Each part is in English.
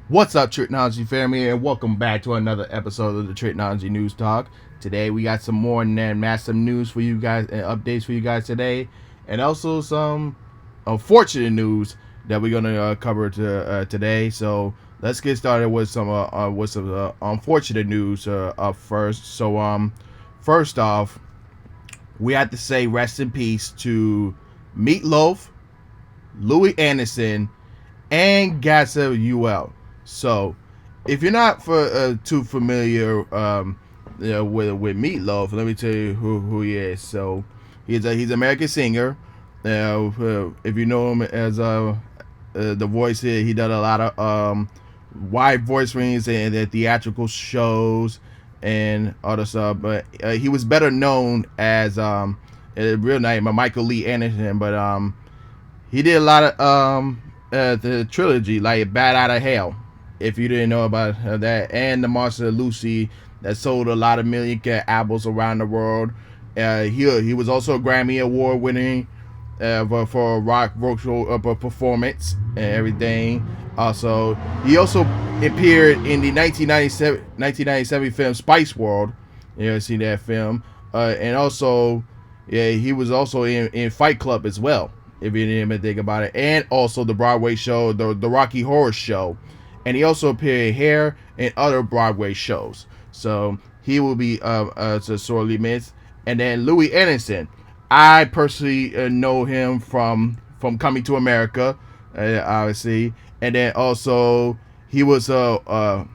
What's up, Tricology family, and welcome back to another episode of the Tricology News Talk. Today we got some more massive news for you guys and updates for you guys today, and also some unfortunate news that we're gonna cover today. So let's get started with some unfortunate news up first. So first off, we have to say rest in peace to Meatloaf, Louis Anderson, and Godzilla. So, if you're not too familiar with Meatloaf, let me tell you who he is. So, he's an American singer. If you know him as the voice here, he did a lot of wide voice rings and theatrical shows and other stuff. But he was better known as a real name, Michael Lee Anderson. But he did a lot of the trilogy, like Bad Out of Hell, if you didn't know about that, and the Monster Lucy that sold a lot of million albums around the world. He was also a Grammy Award winning for rock vocal performance and everything. Also, he also appeared in the 1997 film Spice World. You ever seen that film? And also, yeah, he was also in Fight Club as well, if you didn't even think about it, and also the Broadway show, the Rocky Horror Show, and he also appeared here in other Broadway shows. So he will be sorely missed. And then Louis Anderson, I personally know him from Coming to America, obviously, and then also he was I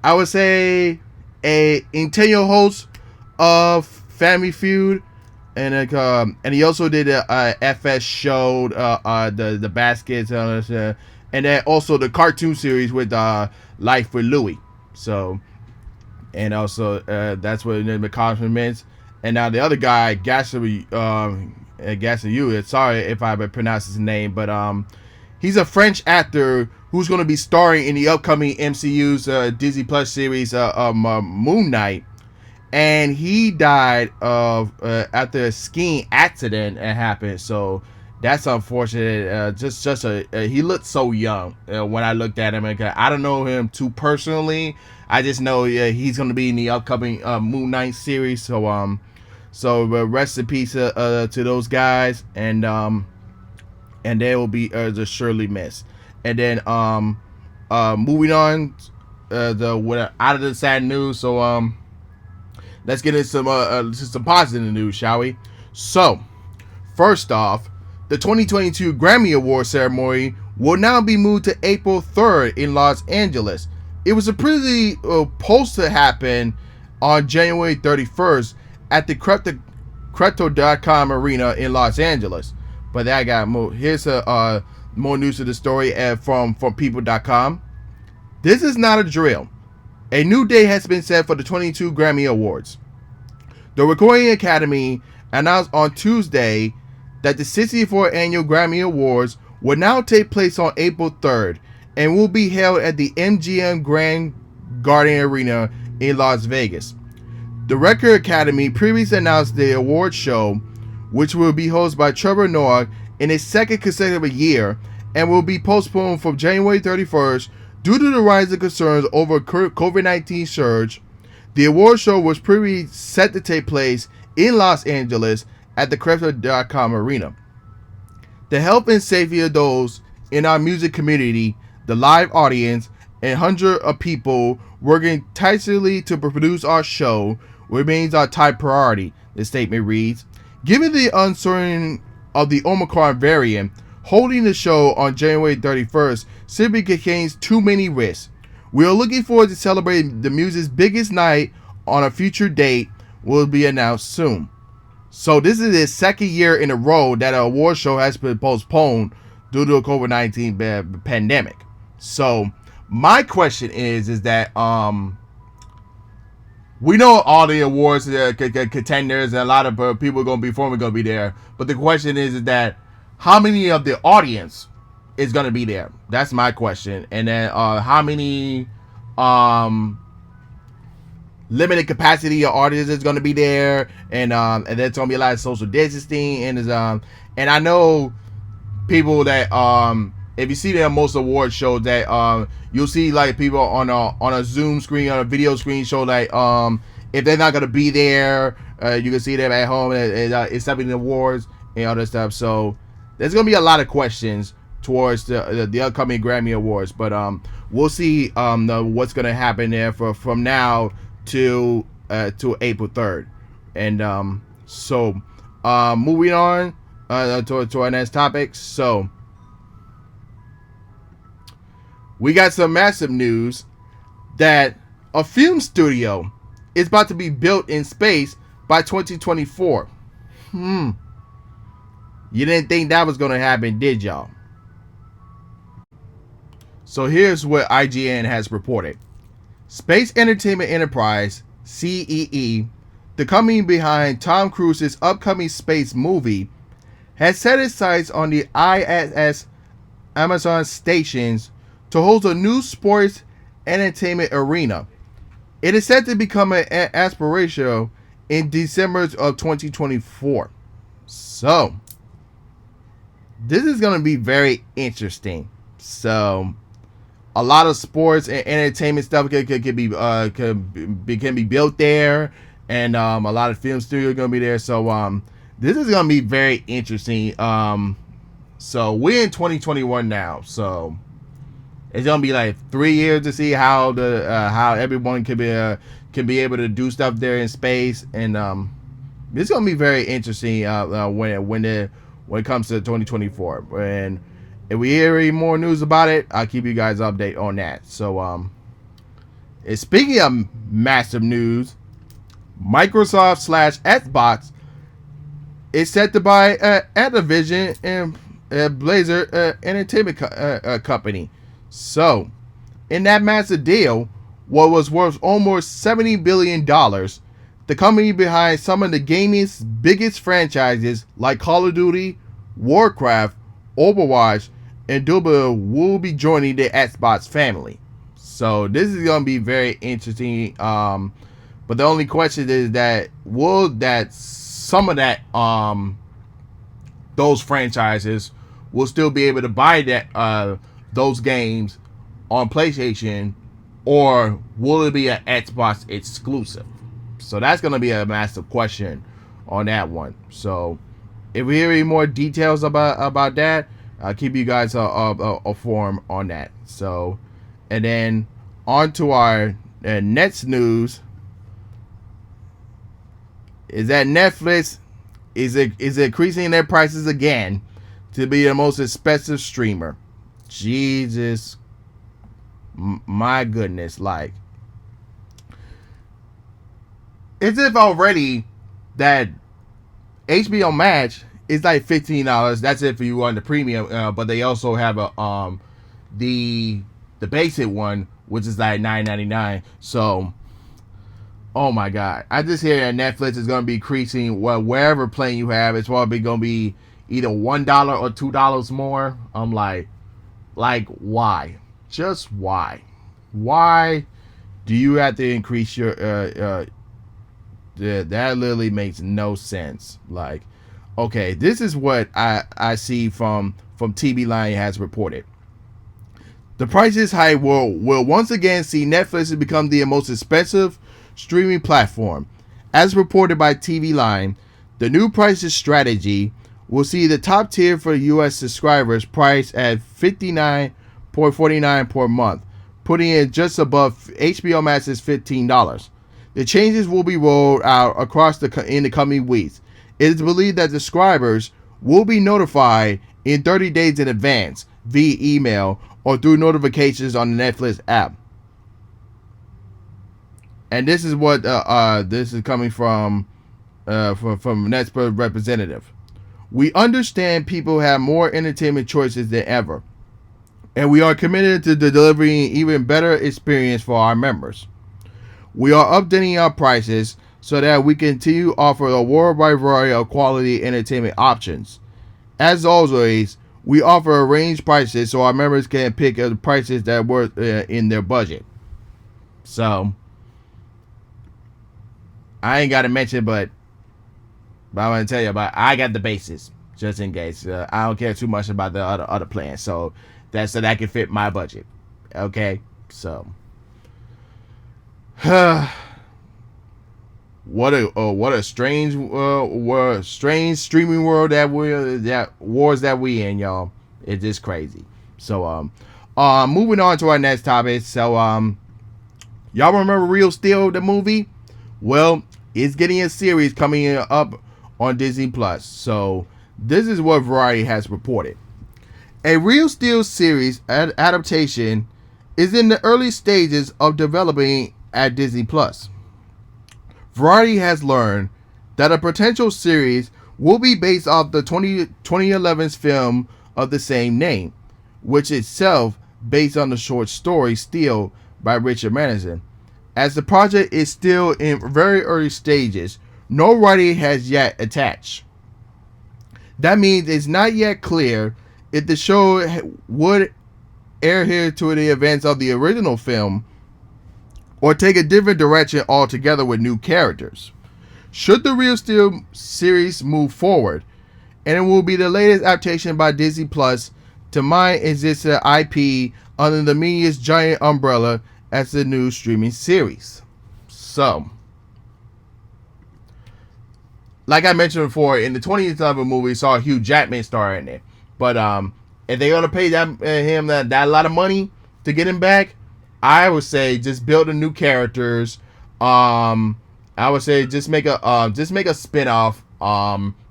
would say a integral host of Family Feud. And he also did a FS show, the baskets, and then also the cartoon series with Life with Louie. So, and also that's what the accomplishments. And now the other guy, Gasser, sorry if I pronounce his name, but he's a French actor who's going to be starring in the upcoming MCU's Disney Plus series Moon Knight. And he died of after a skiing accident that happened. So that's unfortunate. He looked so young when I looked at him. I don't know him too personally. I just know he's gonna be in the upcoming Moon Knight series. So rest in peace to those guys, and they will be just surely missed. And then moving on, out of the sad news. So let's get into some positive news, shall we? So, first off, the 2022 Grammy Awards ceremony will now be moved to April 3rd in Los Angeles. It was supposed to happen on January 31st at the Crypto.com Arena in Los Angeles, but that got moved. Here's more news to the story from People.com. This is not a drill. A new date has been set for the 22 Grammy Awards. The Recording Academy announced on Tuesday that the 64th Annual Grammy Awards will now take place on April 3rd and will be held at the MGM Grand Garden Arena in Las Vegas. The Record Academy previously announced the award show, which will be hosted by Trevor Noah in its second consecutive year and will be postponed from January 31st due to the rise of concerns over COVID-19 surge. The award show was previously set to take place in Los Angeles at the Crypto.com Arena. The health and safety of those in our music community, the live audience, and hundreds of people working tirelessly to produce our show remains our top priority, the statement reads. Given the uncertainty of the Omicron variant, holding the show on January 31st simply contains too many risks. We are looking forward to celebrating the music's biggest night on a future date will be announced soon. So this is the second year in a row that an award show has been postponed due to the COVID-19 pandemic. So my question is that we know all the awards contenders and a lot of people are going to be formally going to be there, but the question is that how many of the audience is going to be there? That's my question. And then how many limited capacity of artists is going to be there, and there's going to be a lot of social distancing, and I know people that if you see them most award shows that you'll see like people on a Zoom screen, on a video screen show, like if they're not gonna be there, you can see them at home and accepting the awards and all that stuff. So there's gonna be a lot of questions towards the upcoming Grammy Awards, but we'll see what's gonna happen there from now to April 3rd, and so moving on to our next topic. So we got some massive news that a film studio is about to be built in space by 2024. You didn't think that was going to happen, did y'all? So here's what IGN has reported. Space Entertainment Enterprise, CEE, the company behind Tom Cruise's upcoming space movie, has set its sights on the ISS Amazon stations to host a new sports entertainment arena. It is set to become an aspirational in December of 2024. So, this is going to be very interesting. So, a lot of sports and entertainment stuff can be built there, and a lot of film studios are going to be there. So, this is going to be very interesting. So, we're in 2021 now. So, it's gonna be like 3 years to see how how everyone can be able to do stuff there in space, and it's gonna be very interesting when it comes to 2024. And if we hear any more news about it, I'll keep you guys update on that. So and speaking of massive news, Microsoft / Xbox is set to buy Activision and Blizzard Entertainment company. So, in that massive deal, what was worth almost $70 billion, the company behind some of the gaming's biggest franchises like Call of Duty, Warcraft, Overwatch, and Doom will be joining the Xbox family. So, this is going to be very interesting. But the only question is that will that some of that those franchises will still be able to buy that those games on PlayStation, or will it be an Xbox exclusive? So that's going to be a massive question on that one. So if we hear any more details about that, I'll keep you guys informed on that. So, and then on to our next news is that Netflix is increasing their prices again to be the most expensive streamer. Jesus, my goodness, like, as if already that HBO Max is like $15. That's it for you on the premium, but they also have a the basic one, which is like $9.99. So, oh my God, I just hear that Netflix is going to be increasing wherever plan you have. It's probably going to be either $1 or $2 more. I'm like, why? Just why? Why do you have to increase your that literally makes no sense. Like, okay, this is what I see from TV Line has reported. The prices high will once again see Netflix become the most expensive streaming platform. As reported by TV Line, the new prices strategy will see the top tier for U.S. subscribers priced at $59.49 per month, putting it just above HBO Max's $15. The changes will be rolled out across in the coming weeks. It is believed that subscribers will be notified in 30 days in advance via email or through notifications on the Netflix app. And this is what this is coming from Netflix representative. We understand people have more entertainment choices than ever, and we are committed to delivering even better experience for our members. We are updating our prices so that we continue to offer a worldwide variety of quality entertainment options. As always, we offer a range prices so our members can pick the prices that work in their budget. So, I ain't got to mention, but I want to tell you about. I got the basis just in case. I don't care too much about the other plans. So that so that can fit my budget. Okay, so what a strange strange streaming world that we in, y'all. It's just crazy. So moving on to our next topic. So y'all remember Real Steel, the movie? Well, it's getting a series coming up on Disney Plus. So this is what Variety has reported. A Real Steel series adaptation is in the early stages of developing at Disney Plus. Variety has learned that a potential series will be based off the 2011's film of the same name, which itself based on the short story Steel by Richard Matheson. As the project is still in very early stages, no writing has yet attached. That means it's not yet clear if the show would adhere to the events of the original film or take a different direction altogether with new characters. Should the Real Steel series move forward, and it will be the latest adaptation by Disney Plus to mine existing IP under the media's giant umbrella as the new streaming series. So, like I mentioned before, in the 2011 movie, we saw Hugh Jackman star in it. But if they're gonna pay him that lot of money to get him back, I would say just build the new characters. I would say just make a spin-off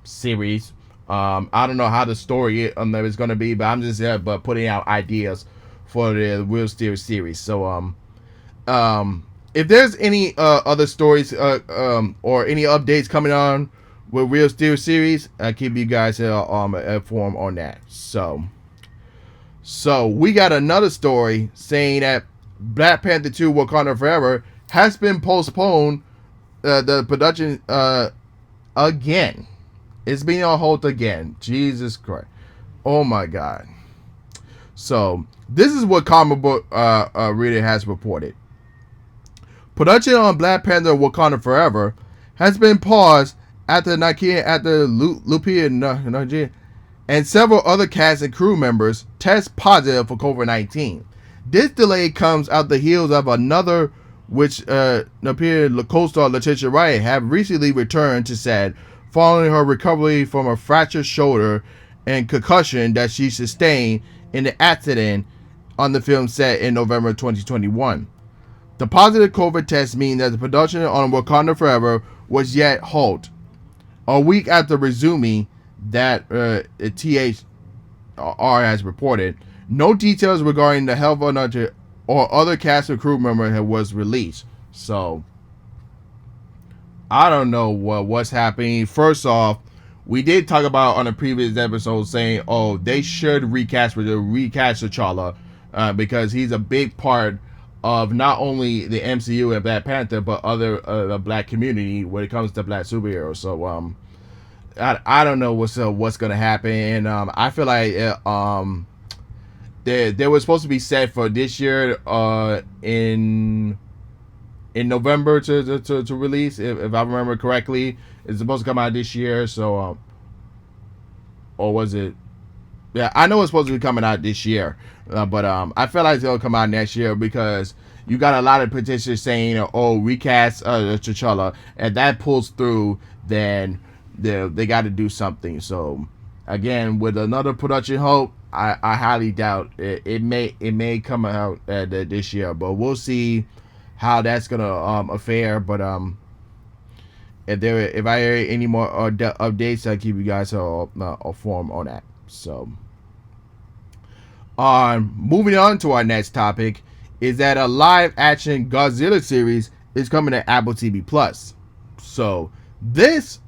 series. I don't know how the story is gonna be, but I'm just but putting out ideas for the Real Steel series. So if there's any other stories or any updates coming on with Real Steel series, I'll keep you guys informed on that. So we got another story saying that Black Panther 2 Wakanda Forever has been postponed, the production again. It's being on hold again. Jesus Christ. Oh my God. So this is what Comic Book Reader has reported. Production on Black Panther Wakanda Forever has been paused after Lupita and several other cast and crew members test positive for COVID-19. This delay comes out the heels of another, which Lupita co-star Letitia Wright have recently returned to set following her recovery from a fractured shoulder and concussion that she sustained in the accident on the film set in November 2021. The positive COVID test means that the production on Wakanda Forever was yet halt. A week after resuming, that THR has reported, no details regarding the health or other cast or crew member was released. So I don't know what's happening. First off, we did talk about on a previous episode saying, they should recast T'Challa because he's a big part of not only the MCU and Black Panther, but other black community when it comes to black superheroes. So I don't know what's gonna happen. I feel like they were supposed to be set for this year in November to release, if I remember correctly. It's supposed to come out this year. So or was it? Yeah, I know it's supposed to be coming out this year, but I feel like it'll come out next year because you got a lot of petitions saying, recast T'Challa, and that pulls through, then they got to do something. So again, with another production hope, I highly doubt it may come out this year, but we'll see how that's gonna affair. But if I hear any more updates, I'll keep you guys informed on that. So moving on to our next topic is that a live action Godzilla series is coming to Apple TV Plus. So this,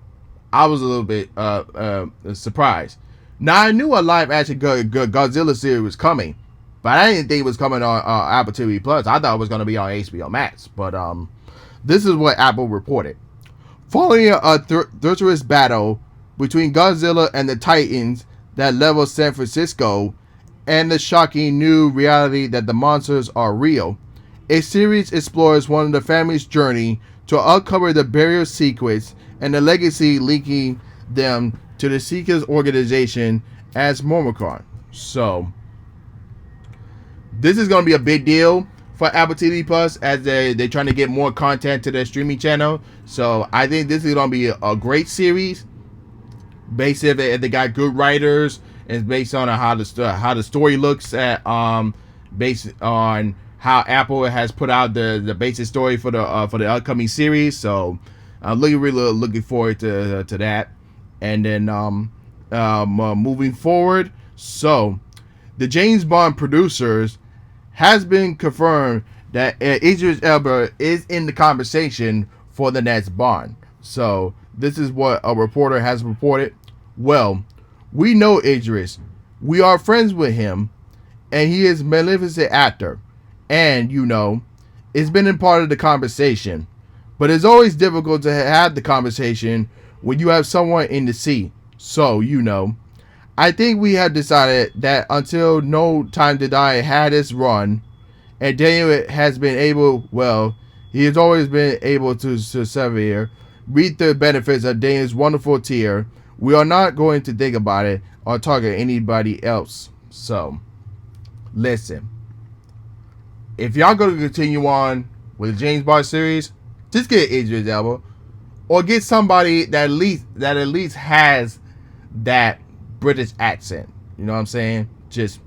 I was a little bit surprised. Now I knew a live action Godzilla series was coming, but I didn't think it was coming on Apple TV Plus. I thought it was going to be on HBO Max. But this is what Apple reported. Following a treacherous battle between Godzilla and the Titans that level San Francisco, and the shocking new reality that the monsters are real, a series explores one of the family's journey to uncover the burial secrets and the legacy linking them to the Seekers organization as Momicron. So this is going to be a big deal for Apple TV Plus as they're trying to get more content to their streaming channel. So I think this is going to be a great series. Based if they got good writers, and based on how the story looks at based on how Apple has put out the basic story for the upcoming series. So I'm really looking forward to that. And then moving forward, so the James Bond producers has been confirmed that Idris Elba is in the conversation for the next Bond. So this is what a reporter has reported. Well, we know Idris. We are friends with him, and he is a magnificent actor. And, it's been a part of the conversation. But it's always difficult to have the conversation when you have someone in the seat. So, I think we have decided that until No Time to Die had its run, and Daniel has been able, he has always been able to persevere, reap the benefits of Daniel's wonderful tier. We are not going to think about it or talk to anybody else. So, listen. If y'all going to continue on with the James Bond series, just get Idris Elba, or get somebody that at least has that British accent. You know what I'm saying? Just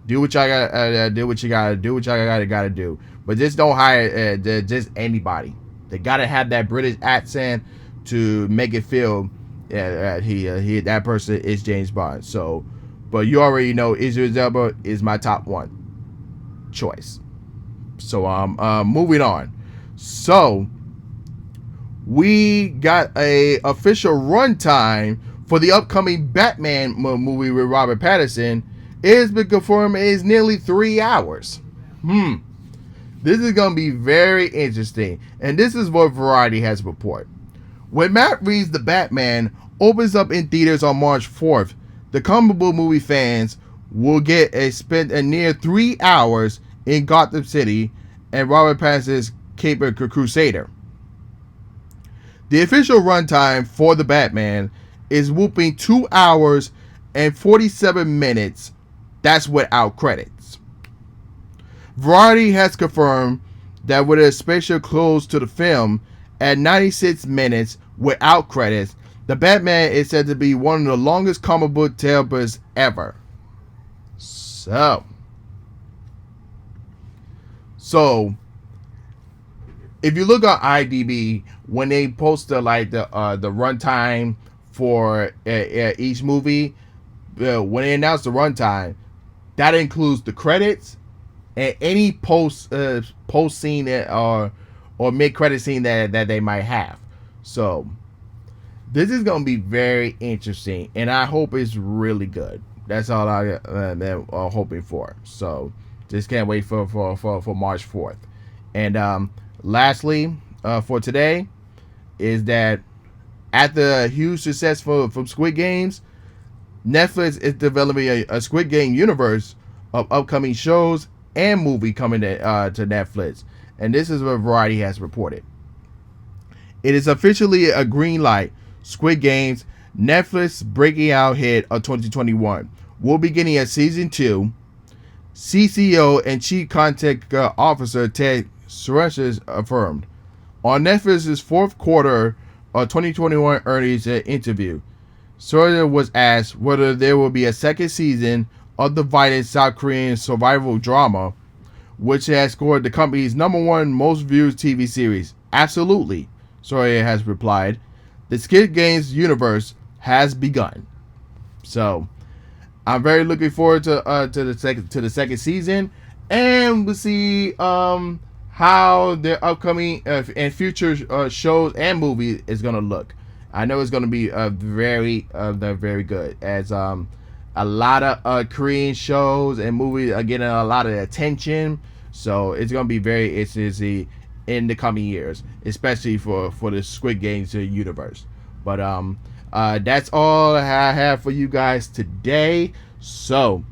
do what y'all gotta do. What you gotta do. What y'all gotta do. But just don't hire just anybody. They gotta have that British accent to make it feel. That person is James Bond. So, but you already know Idris Elba is my top one choice. So moving on. So we got a official runtime for the upcoming Batman movie with Robert Pattinson. It has been confirmed it is nearly 3 hours. This is gonna be very interesting, and this is what Variety has reported. When Matt Reeves' The Batman opens up in theaters on March 4th, the comic book movie fans will spend a near 3 hours in Gotham City and Robert Pattinson's Caper Crusader. The official runtime for The Batman is whooping 2 hours and 47 minutes. That's without credits. Variety has confirmed that with a special close to the film at 96 minutes without credits, The Batman is said to be one of the longest comic book tales ever. So, if you look on IMDb, when they post the runtime for each movie, when they announce the runtime, that includes the credits and any post scene or mid credit scene that they might have. So this is going to be very interesting, and I hope it's really good. That's all I'm hoping for. So just can't wait for March 4th. And lastly, for today, is that after a huge success from Squid Games, Netflix is developing a Squid Game universe of upcoming shows and movie coming to Netflix. And this is what Variety has reported. It is officially a green light. Squid Games, Netflix breaking out hit of 2021, will be getting a season 2. CCO and Chief Content Officer Ted Sarandos affirmed on Netflix's fourth quarter of 2021 earnings interview. Sarandos was asked whether there will be a second season of the violent South Korean survival drama, which has scored the company's #1 most viewed TV series. Absolutely, Sarandos has replied. The Squid Games universe has begun. So I'm very looking forward to the second season, and we'll see how their upcoming and future shows and movies is gonna look. I know it's gonna be very good, as a lot of Korean shows and movies are getting a lot of attention. So it's gonna be very interesting in the coming years, especially for the Squid Games universe. But that's all I have for you guys today. So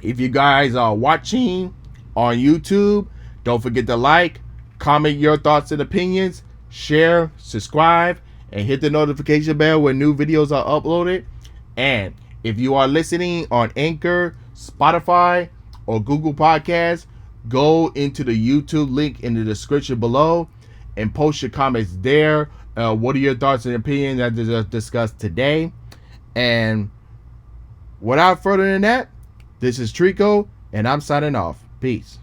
if you guys are watching on YouTube, don't forget to like, comment your thoughts and opinions, share, subscribe, and hit the notification bell when new videos are uploaded. And if you are listening on Anchor, Spotify, or Google Podcasts, go into the YouTube link in the description below and post your comments there. What are your thoughts and opinions that I discussed today? And without further than that, this is Trico, and I'm signing off. Peace.